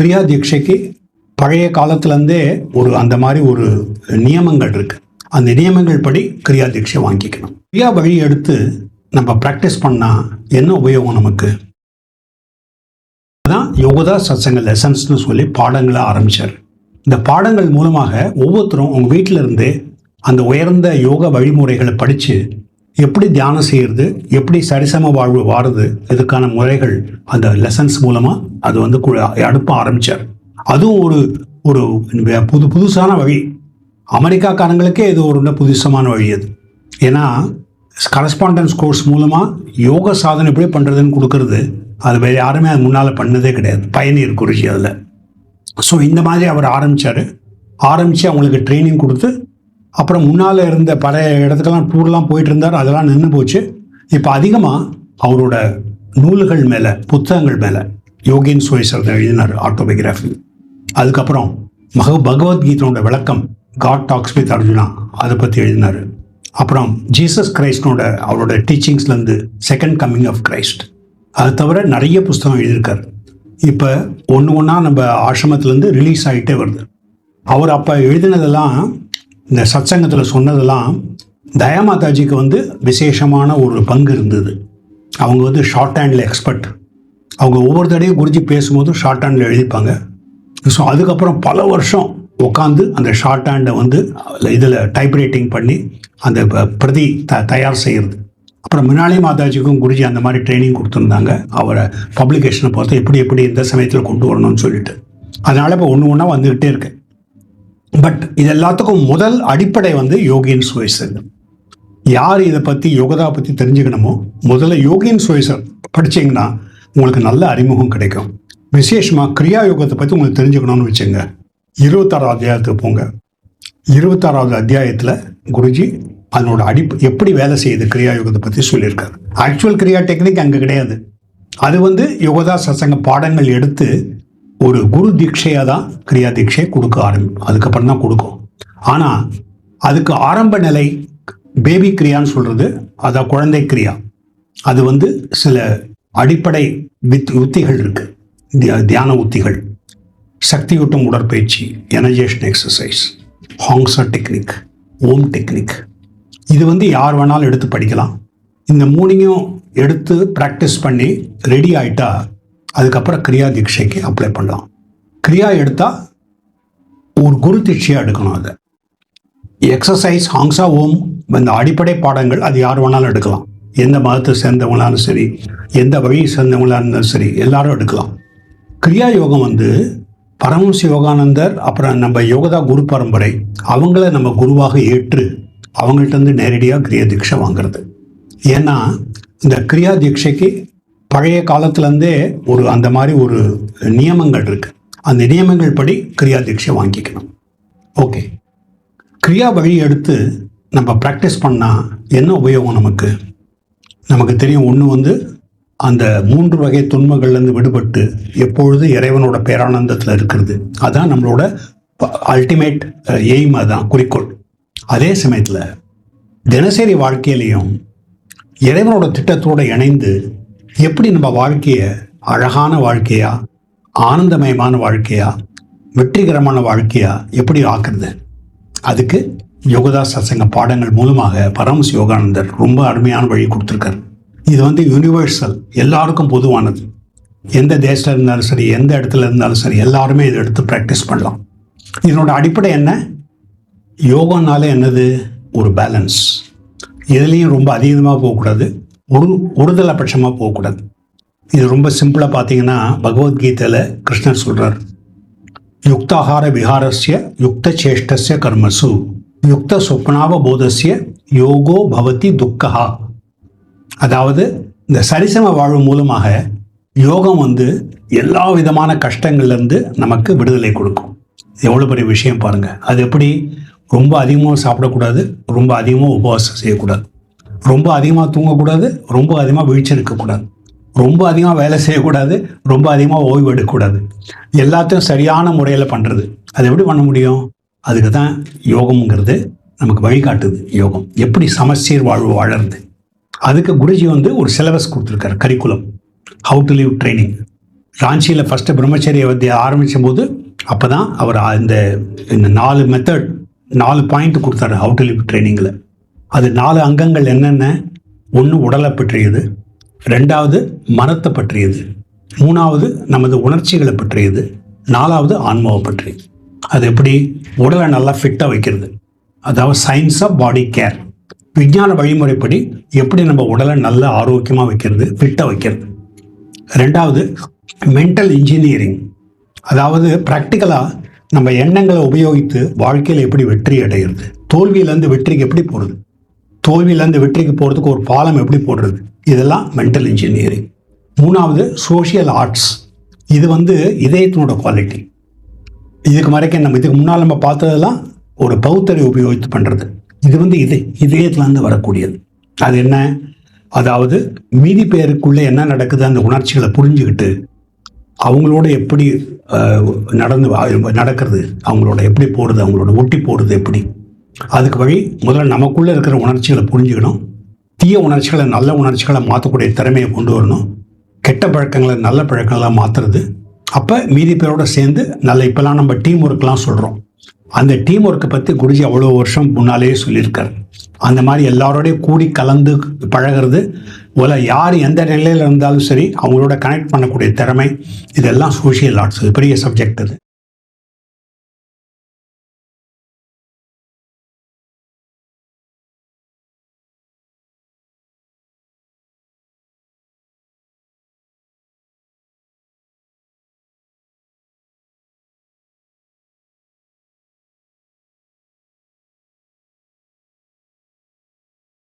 கிரியா தீட்சைக்கு பழைய காலத்துலேருந்தே அந்த மாதிரி ஒரு நியமங்கள் இருக்கு. அந்த நியமங்கள் படி கிரியா தீட்சை வாங்கிக்கணும். கிரியா வழி எடுத்து நம்ம ப்ராக்டிஸ் பண்ணால் என்ன உபயோகம் நமக்கு? அதான் யோகதா சத்சங்க லெசன்ஸ்னு சொல்லி பாடங்களை ஆரம்பித்தார். இந்த பாடங்கள் மூலமாக ஒவ்வொருத்தரும் உங்கள் வீட்டில் இருந்து அந்த உயர்ந்த யோக வழிமுறைகளை படித்து எப்படி தியானம் செய்கிறது, எப்படி சரிசம வாழ்வு வாருது, இதுக்கான முறைகள் அந்த லெசன்ஸ் மூலமாக அது அடுப்ப ஆரம்பித்தார். அதுவும் ஒரு புதுசான வழி. அமெரிக்காக்காரங்களுக்கே இது ஒரு புதுசமான வழி அது. ஏன்னா கரஸ்பாண்டன்ஸ் கோர்ஸ் மூலமாக யோக சாதனை எப்படி பண்ணுறதுன்னு கொடுக்கறது அது வேறு யாருமே அது முன்னால் பண்ணதே கிடையாது. பயனீர் குருஜி அதில். ஸோ இந்த மாதிரி அவர் ஆரம்பித்து அவங்களுக்கு ட்ரைனிங் கொடுத்து அப்புறம் முன்னால் இருந்த பல இடத்துக்கெல்லாம் டூர்லாம் போயிட்டு இருந்தார். அதெல்லாம் நின்று போச்சு. இப்போ அதிகமாக அவரோட நூல்கள் மேலே, புத்தகங்கள் மேலே யோகின் சுயசர் எழுதினார் ஆட்டோபயோகிராஃபி. அதுக்கப்புறம் பகவத்கீதையோட விளக்கம் காட் டாக்ஸ் வித் அர்ஜுனா அதை பற்றி எழுதினார். அப்புறம் ஜீசஸ் கிரைஸ்டோட அவரோட டீச்சிங்ஸ்லேருந்து செகண்ட் கம்மிங் ஆஃப் கிரைஸ்ட், அது தவிர நிறைய புஸ்தகம் எழுதியிருக்கார். இப்போ ஒன்றா நம்ம ஆசிரமத்திலேருந்து ரிலீஸ் ஆகிட்டே வருது. அவர் அப்போ எழுதினதெல்லாம், இந்த சத்சங்கத்தில் சொன்னதெல்லாம் தயாமாதாஜிக்கு விசேஷமான ஒரு பங்கு இருந்தது. அவங்க ஷார்ட் ஹேண்டில் எக்ஸ்பர்ட். அவங்க ஒவ்வொரு தடையும் குறித்து பேசும்போது ஷார்ட் ஹேண்டில் எழுதிப்பாங்க. ஸோ அதுக்கப்புறம் பல வருஷம் உட்காந்து அந்த ஷார்ட் ஹேண்டை இதில் டைப்ரைட்டிங் பண்ணி அந்த பிரதி தயார் செய்கிறது. அப்புறம் மினாலி மாதாஜிக்கும் குருஜி அந்த மாதிரி ட்ரைனிங் கொடுத்துருந்தாங்க. அவரை பப்ளிகேஷனை பார்த்து எப்படி இந்த சமயத்தில் கொண்டு வரணும்னு சொல்லிட்டு. அதனால் இப்போ ஒன்றா வந்துக்கிட்டே இருக்கு. பட் இது எல்லாத்துக்கும் முதல் அடிப்படை யோகின் சுயசர். யார் இதை பற்றி யோகதா பற்றி தெரிஞ்சுக்கணுமோ முதல்ல யோகின் சுயசர் படித்தீங்கன்னா உங்களுக்கு நல்ல அறிமுகம் கிடைக்கும். விசேஷமாக கிரியா யோகத்தை பற்றி உங்களுக்கு தெரிஞ்சுக்கணும்னு வச்சுங்க, 26வது அத்தியாயத்துக்கு போங்க. 26வது அத்தியாயத்தில் குருஜி அதனோட எப்படி வேலை செய்யுது கிரியா யோகத்தை பற்றி சொல்லியிருக்காரு. ஆக்சுவல் கிரியா டெக்னிக் அங்கே கிடையாது. அது யோகதா சத்சங்க பாடங்கள் எடுத்து ஒரு குரு தீட்சையாக தான் கிரியா தீட்சையை அதுக்கப்புறம் தான் கொடுக்கும். ஆனால் அதுக்கு ஆரம்ப நிலை பேபி கிரியான்னு சொல்கிறது, அதான் குழந்தை கிரியா. அது சில அடிப்படை உத்திகள் இருக்கு, தியான உத்திகள், சக்தியூட்டும் உடற்பயிற்சி, எனர்ஜேஷன் எக்ஸசைஸ், ஹாங்ஸா டெக்னிக், ஓம் டெக்னிக். இது யார் வேணாலும் எடுத்து படிக்கலாம். இந்த மூணையும் எடுத்து ப்ராக்டிஸ் பண்ணி ரெடி ஆகிட்டா அதுக்கப்புறம் கிரியா தீட்சைக்கு அப்ளை பண்ணலாம். கிரியா எடுத்தால் ஒரு குரு தீட்சையாக எடுக்கணும். அதை எக்ஸசைஸ், ஹாங்ஸா, ஓம், இந்த அடிப்படை பாடங்கள் அது யார் வேணாலும் எடுக்கலாம். எந்த மதத்தை சேர்ந்தவங்களாலும் சரி, எந்த வழியை சேர்ந்தவங்களாக இருந்தாலும் சரி, எல்லாரும் எடுக்கலாம். கிரியா யோகம் பரமஹம்ச யோகானந்தர் அப்புறம் நம்ம யோகதா குரு பரம்பரை அவங்கள நம்ம குருவாக ஏற்று அவங்கள்ட்ட நேரடியாக கிரியா தீட்சை வாங்கிறது. ஏன்னா இந்த கிரியா தீட்சைக்கு பழைய காலத்துலேருந்தே அந்த மாதிரி ஒரு நியமங்கள் இருக்குது. அந்த நியமங்கள் படி கிரியா தீட்சை வாங்கிக்கணும். ஓகே, கிரியா வழி எடுத்து நம்ம ப்ராக்டிஸ் பண்ணால் என்ன உபயோகம் நமக்கு தெரியும். ஒன்று அந்த 3 வகை துன்பங்கள்லேருந்து விடுபட்டு எப்பொழுது இறைவனோட பேரானந்தத்தில் இருக்கிறது. அதுதான் நம்மளோட அல்டிமேட் எய்ம், அதுதான் குறிக்கோள். அதே சமயத்தில் தினசரி வாழ்க்கையிலையும் இறைவனோட திட்டத்தோடு இணைந்து எப்படி நம்ம வாழ்க்கையை அழகான வாழ்க்கையா, ஆனந்தமயமான வாழ்க்கையா, வெற்றிகரமான வாழ்க்கையா எப்படி ஆக்குறது, அதுக்கு யோகதா சத்சங்க பாடங்கள் மூலமாக பரமஹம்ச யோகானந்தர் ரொம்ப அருமையான வழி கொடுத்துருக்காரு. இது யூனிவர்சல், எல்லாருக்கும் பொதுவானது. எந்த தேசத்தில் இருந்தாலும் சரி, எந்த இடத்துல இருந்தாலும் சரி, எல்லாருமே இதை எடுத்து ப்ராக்டிஸ் பண்ணலாம். இதனோட அடிப்படை என்ன? யோகம்னாலே என்னது? ஒரு பேலன்ஸ். இதுலேயும் ரொம்ப அதிகமாக போகக்கூடாது, ஒருதலை பட்சமாக போகக்கூடாது. இது ரொம்ப சிம்பிளாக பார்த்தீங்கன்னா பகவத்கீதையில் கிருஷ்ணர் சொல்கிறார், யுக்தாகார விஹாரஸ்ய யுக்த சேஷ்டஸ்ய கர்மசு யுக்த சொப்னாவ போதஸ்ய யோகோ பவதி துக்கஹா. அதாவது இந்த சரிசம வாழ்வு மூலமாக யோகம் எல்லா விதமான கஷ்டங்கள்லேருந்து நமக்கு விடுதலை கொடுக்கும். எவ்வளோ பெரிய விஷயம் பாருங்கள். அது எப்படி? ரொம்ப அதிகமாக சாப்பிடக்கூடாது, ரொம்ப அதிகமாக உபவாசம் செய்யக்கூடாது, ரொம்ப அதிகமாக தூங்கக்கூடாது, ரொம்ப அதிகமாக விழிச்சிருக்கக்கூடாது, ரொம்ப அதிகமாக வேலை செய்யக்கூடாது, ரொம்ப அதிகமாக ஓய்வு எடுக்கக்கூடாது. எல்லாத்தையும் சரியான முறையில் பண்ணுறது. அது எப்படி பண்ண முடியும்? அதுக்கு தான் யோகம்ங்கிறது நமக்கு வழிகாட்டுது. யோகம் எப்படி சமச்சீர் வாழ்வு வாழறது. அதுக்கு குருஜி ஒரு சிலபஸ் கொடுத்துருக்காரு, curriculum, how to live training. ராஞ்சியில் ஃபஸ்ட்டு பிரம்மச்சரிய வித்தியை ஆரம்பித்த போது அப்போ தான் அவர் இந்த 4 மெத்தட் 4 பாயிண்ட் கொடுத்தாரு ஹவு டு லிவ் ட்ரைனிங்கில். அது 4 அங்கங்கள் என்னென்ன? ஒன்று உடலை பற்றியது, 2வது மனத்தை பற்றியது, 3வது நமது உணர்ச்சிகளை பற்றியது, 4வது ஆன்மாவை பற்றியது. அது எப்படி உடலை நல்லா ஃபிட்டாக வைக்கிறது, அதாவது சயின்ஸ் ஆஃப் பாடி கேர், விஞ்ஞான வழிமுறைப்படி எப்படி நம்ம உடலை நல்ல ஆரோக்கியமாக வைக்கிறது, ஃபிட்டாக வைக்கிறது. 2வது மென்டல் இன்ஜினியரிங், அதாவது ப்ராக்டிக்கலாக நம்ம எண்ணங்களை உபயோகித்து வாழ்க்கையில் எப்படி வெற்றி அடைகிறது, தோல்வியிலேருந்து வெற்றிக்கு எப்படி போகிறது, தோல்வியிலேருந்து வெற்றிக்கு போகிறதுக்கு ஒரு பாலம் எப்படி போடுறது, இதெல்லாம் மென்டல் இன்ஜினியரிங். 3வது சோஷியல் ஆர்ட்ஸ், இது இதயத்தினோட குவாலிட்டி. இதுக்கு முன்னால் நம்ம பார்த்ததெல்லாம் ஒரு பௌத்தரை உபயோகித்து பண்ணுறது. இது இதயத்துலேருந்து வரக்கூடியது. அது என்ன? அதாவது மீதி பேருக்குள்ளே என்ன நடக்குது அந்த உணர்ச்சிகளை புரிஞ்சுக்கிட்டு அவங்களோட எப்படி நடக்கிறது, அவங்களோட எப்படி போடுறது, அவங்களோட ஒட்டி போடுறது எப்படி, அதுக்கு வழி முதல்ல நமக்குள்ளே இருக்கிற உணர்ச்சிகளை புரிஞ்சுக்கணும். தீய உணர்ச்சிகளை நல்ல உணர்ச்சிகளை மாற்றக்கூடிய திறமையை கொண்டு வரணும். கெட்ட பழக்கங்களை நல்ல பழக்கங்களாக மாற்றுறது. அப்போ மீதி பேரோட சேர்ந்து இப்போல்லாம் நம்ம டீம் ஒர்க்லாம் சொல்கிறோம். அந்த டீம் ஒர்க்கை பற்றி குருஜி அவ்வளோ வருஷம் முன்னாலேயே சொல்லியிருக்காரு. அந்த மாதிரி எல்லாரோடையும் கூடி கலந்து பழகிறது, யார் எந்த நிலையில் இருந்தாலும் சரி அவங்களோட கனெக்ட் பண்ணக்கூடிய திறமை, இதெல்லாம் சோஷியல் ஆர்ட்ஸ் பெரிய சப்ஜெக்ட் அது.